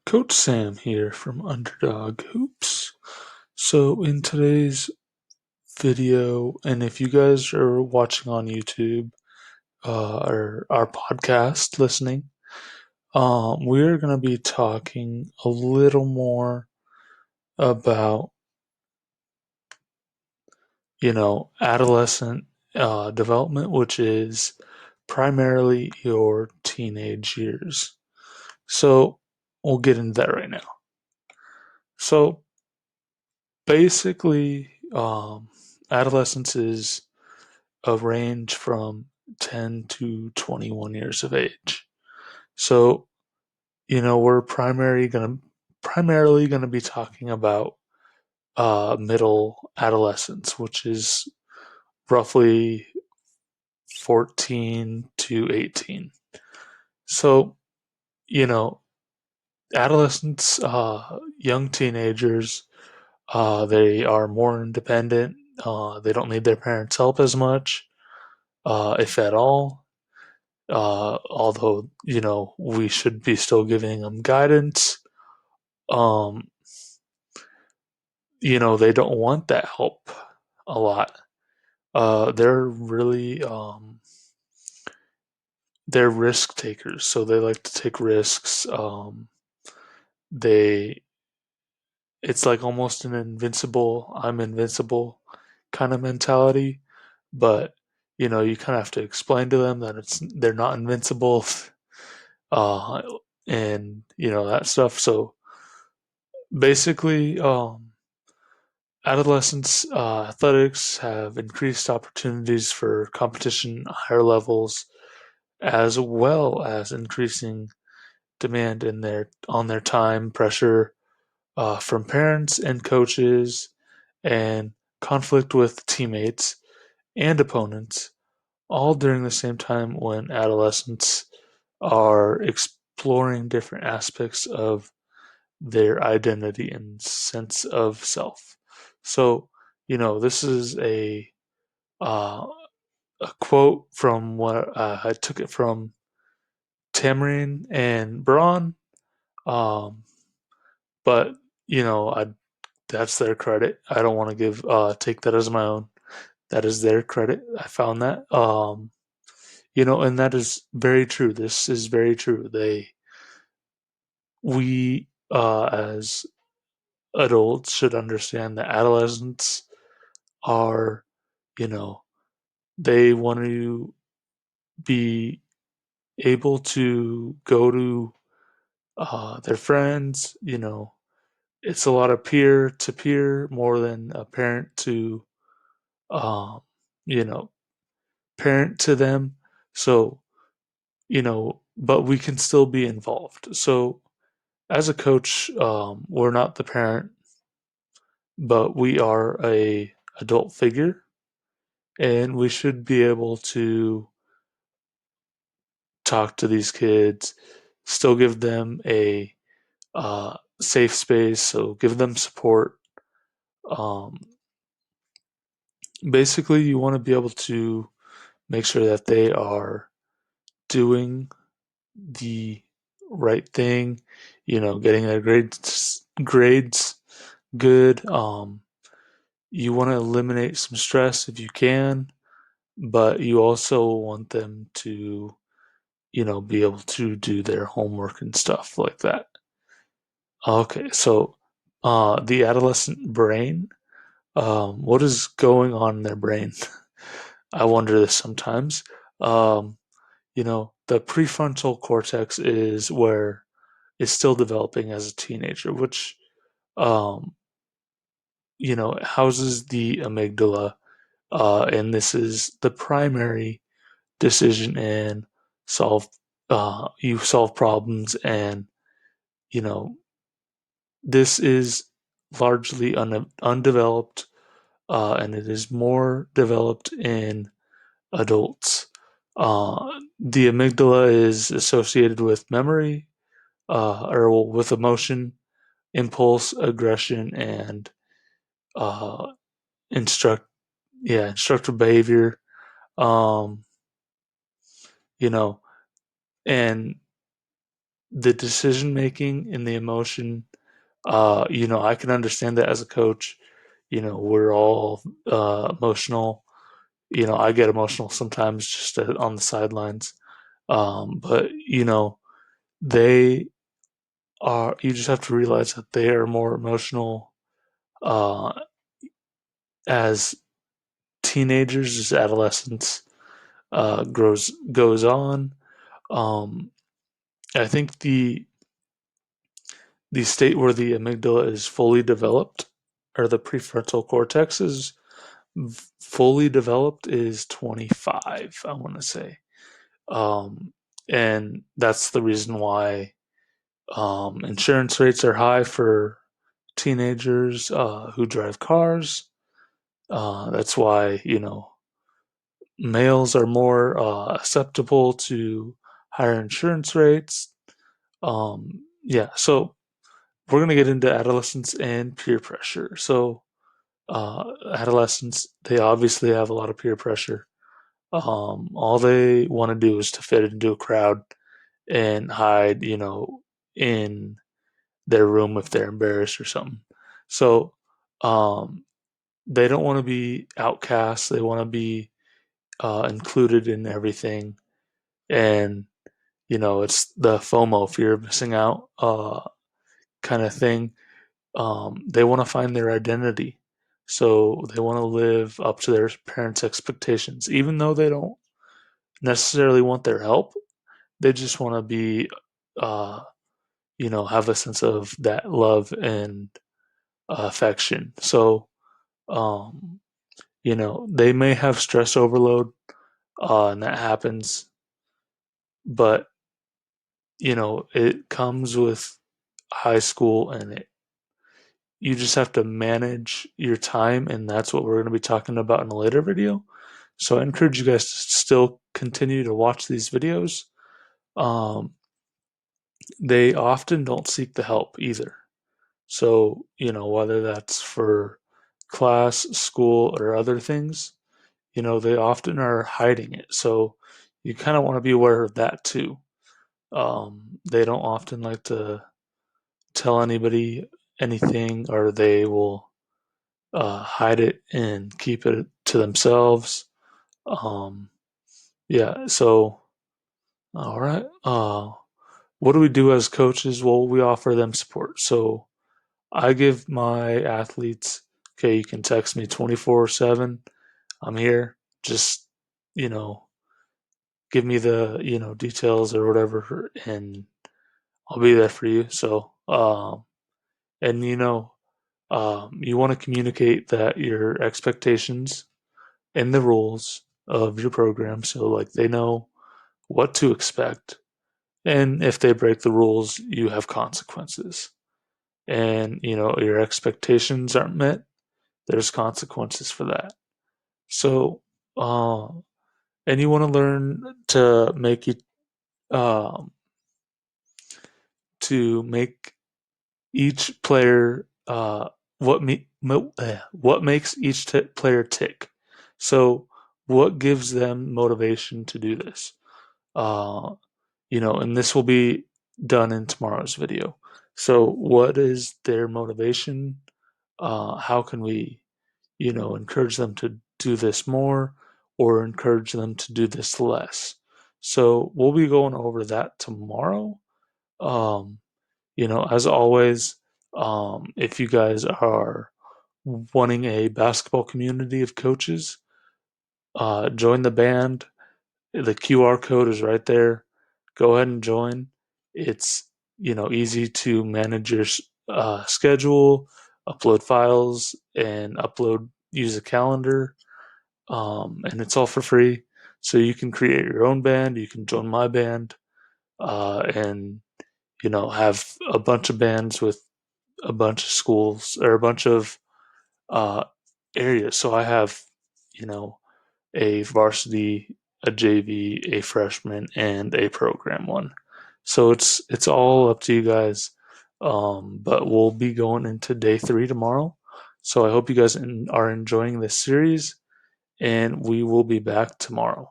Coach Sam here from Underdog Hoops. So, in today's video, and if you guys are watching on YouTube or our podcast listening, we're going to be talking a little more about, adolescent development, which is primarily your teenage years. So, we'll get into that right now. So, basically, adolescence is a range from 10 to 21 years of age. So, we're primarily gonna be talking about middle adolescence, which is roughly 14 to 18. So, you know, adolescents, young teenagers, they are more independent. They don't need their parents' help as much, if at all. Although, we should be still giving them guidance. Um, they don't want that help a lot. They're really, they're risk takers, so they like to take risks. They, it's like almost an I'm invincible kind of mentality, but you kind of have to explain to them that they're not invincible, uh, and that stuff. So basically, adolescents athletics have increased opportunities for competition at higher levels, as well as increasing demand on their time, pressure from parents and coaches, and conflict with teammates and opponents, all during the same time when adolescents are exploring different aspects of their identity and sense of self. So, this is uh, a quote from what I took it from Tamarin and Braun, um, but I that's their credit. I don't want to give take that as my own. That is their credit. I found that, and that is very true. This is very true. We as adults should understand that adolescents are, you know, they want to be able to go to their friends. It's a lot of peer to peer more than a parent to, um, you know, parent to them. So, but we can still be involved. So, as a coach, we're not the parent, but we are a adult figure, and we should be able to talk to these kids, still give them a safe space, so give them support. Um, Basically, you want to be able to make sure that they are doing the right thing, getting their grades good. You want to eliminate some stress if you can, but you also want them to, be able to do their homework and stuff like that. Okay, so the adolescent brain, what is going on in their brain? I wonder this sometimes. Um, the prefrontal cortex is where it's still developing as a teenager, which, um, houses the amygdala, and this is the primary decision and solve, you solve problems, and, you know, this is largely undeveloped, and it is more developed in adults. The amygdala is associated with memory, or well, with emotion, impulse, aggression, and uh, instruct instructive behavior. Um, you know, and the decision making and the emotion, I can understand that as a coach. We're all emotional. I get emotional sometimes just on the sidelines. But they you just have to realize that they are more emotional uh, as teenagers, as adolescence goes on. Um, I think the state where the amygdala is fully developed, or the prefrontal cortex is fully developed, is 25, I want to say. Um, and that's the reason why insurance rates are high for teenagers who drive cars. That's why, males are more susceptible to higher insurance rates. Yeah, so we're going to get into adolescence and peer pressure. So, adolescents, they obviously have a lot of peer pressure. All they want to do is to fit into a crowd and hide, in their room if they're embarrassed or something. So, um, they don't want to be outcasts. They want to be included in everything. And, it's the FOMO, fear of missing out, kind of thing. They want to find their identity. So they want to live up to their parents' expectations, even though they don't necessarily want their help. They just want to be, uh, have a sense of that love and affection. So, um, they may have stress overload, and that happens, but, it comes with high school, and you just have to manage your time, and that's what we're going to be talking about in a later video. So I encourage you guys to still continue to watch these videos. Um, they often don't seek the help either. So, whether that's for class, school, or other things, they often are hiding it. So you kind of want to be aware of that too. They don't often like to tell anybody anything, or they will hide it and keep it to themselves. Um, yeah, so, all right. What do we do as coaches? Well, we offer them support. So I give my athletes, okay, you can text me 24/7. I'm here. Just, you know, give me the, details or whatever, and I'll be there for you. So, and you want to communicate that your expectations and the rules of your program, so like they know what to expect. And if they break the rules, you have consequences. And your expectations aren't met, there's consequences for that. So, uh, and you want to learn um, to make each player what makes each player tick. So, what gives them motivation to do this? Uh, and this will be done in tomorrow's video. So, what is their motivation? How can we, encourage them to do this more, or encourage them to do this less? So, we'll be going over that tomorrow. Um, as always, if you guys are wanting a basketball community of coaches, join the band. The QR code is right there. Go ahead and join. It's easy to manage your schedule, upload files, and use a calendar, and it's all for free. So you can create your own band. You can join my band, and have a bunch of bands with a bunch of schools, or a bunch of uh, areas. So I have, you know, a varsity, a JV, a freshman, and a program one. So it's all up to you guys. But we'll be going into day 3 tomorrow. So I hope you guys are enjoying this series, and we will be back tomorrow.